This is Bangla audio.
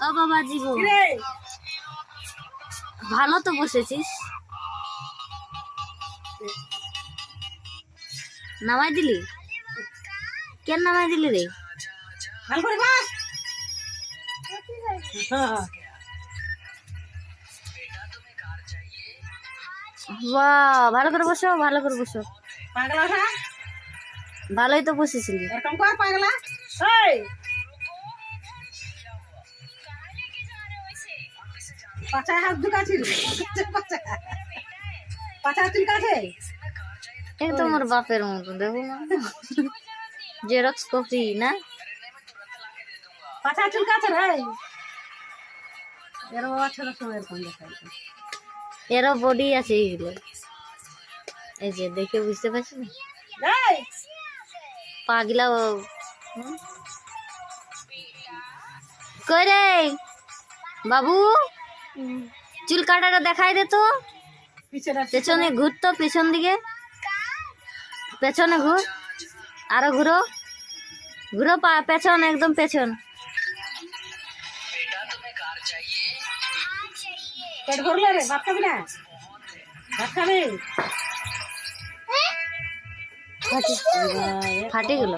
ও বাবা জীবন ভালো তো বসেছিস, নামাই দিলি কেন? নামাই দিলি রে? ভালো করে বস। বাহ, ভালো করে বসো, ভালো করে বসো। পাগলা ওঠা, ভালোই তো বসেছিলি। এরকম কর পাগলা। এই পাছায় হাত ঢুকাছিল, পাছায় চুল কাছে। এই তো মোর বাপের মতো, দেখো না, জেরক্স কপি না? পাছায় চুল কাছে রে। এর বাবা ছোট সময় এরকম দেখায়। এরও বডি আছে এইগুলো, এই যে দেখে বুঝতে পারছি না এই পাগলা। কই রে বাবু, চুল কাটাটা দেখাই দে তো। পেছনে ঘুর তো, পেছন দিকে, পেছনে ঘুর, আরো ঘুরো, ঘুরো পেছন, একদম পেছন। পেট ভরলে রে, ভাত খাবি না? ভাত খাবি? ফাটে গেল।